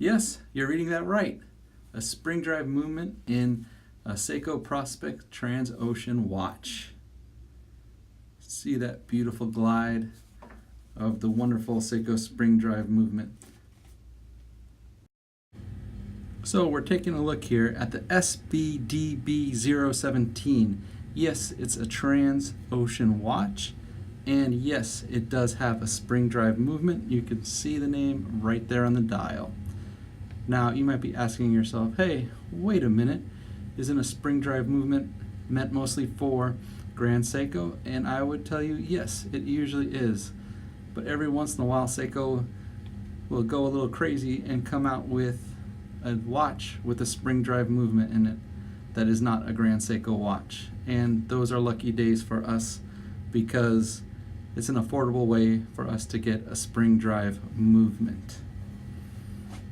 Yes, you're reading that right. A spring drive movement in a Seiko Prospect Transocean watch. See that beautiful glide of the wonderful Seiko spring drive movement. So we're taking a look here at the SBDB017. Yes, it's a Transocean watch, and yes, it does have a spring drive movement. You can see the name right there on the dial. Now you might be asking yourself, hey, wait a minute, isn't a spring drive movement meant mostly for Grand Seiko? And I would tell you, yes, it usually is. But every once in a while, Seiko will go a little crazy and come out with a watch with a spring drive movement in it that is not a Grand Seiko watch. And those are lucky days for us because it's an affordable way for us to get a spring drive movement.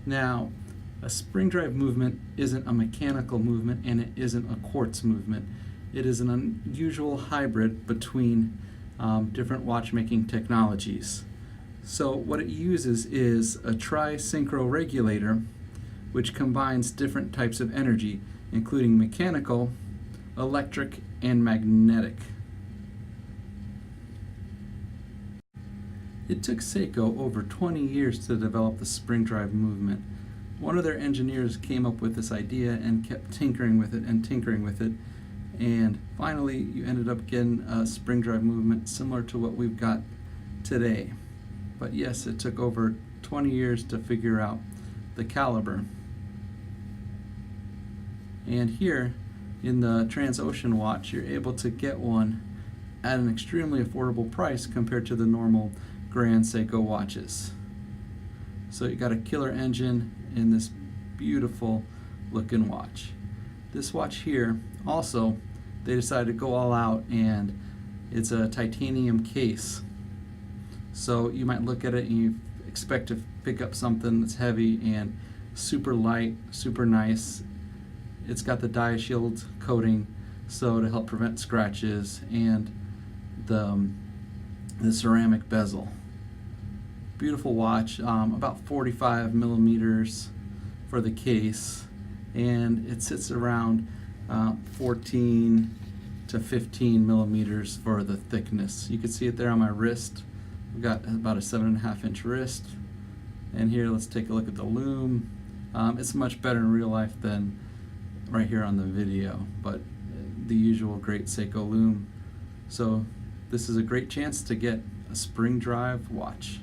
Now, a spring drive movement isn't a mechanical movement and it isn't a quartz movement. It is an unusual hybrid between different watchmaking technologies. So what it uses is a try-syncro regulator which combines different types of energy, including mechanical, electric, and magnetic. It took Seiko over 20 years to develop the spring drive movement. One of their engineers came up with this idea and kept tinkering with it and tinkering with it, and finally you ended up getting a spring drive movement similar to what we've got today. But yes, it took over 20 years to figure out the caliber. And here in the Transocean watch, you're able to get one at an extremely affordable price compared to the normal Grand Seiko watches. So you got a killer engine in this beautiful looking watch. This watch here also, they decided to go all out, and it's a titanium case. So you might look at it and you expect to pick up something that's heavy and super light, super nice. It's got the DiShield coating so to help prevent scratches, and the ceramic bezel. Beautiful watch, about 45 millimeters for the case, and it sits around 14 to 15 millimeters for the thickness. You can see it there on my wrist. We've got about a 7.5 inch wrist. And here, let's take a look at the lume. It's much better in real life than right here on the video, but the usual great Seiko lume. So this is a great chance to get a spring drive watch.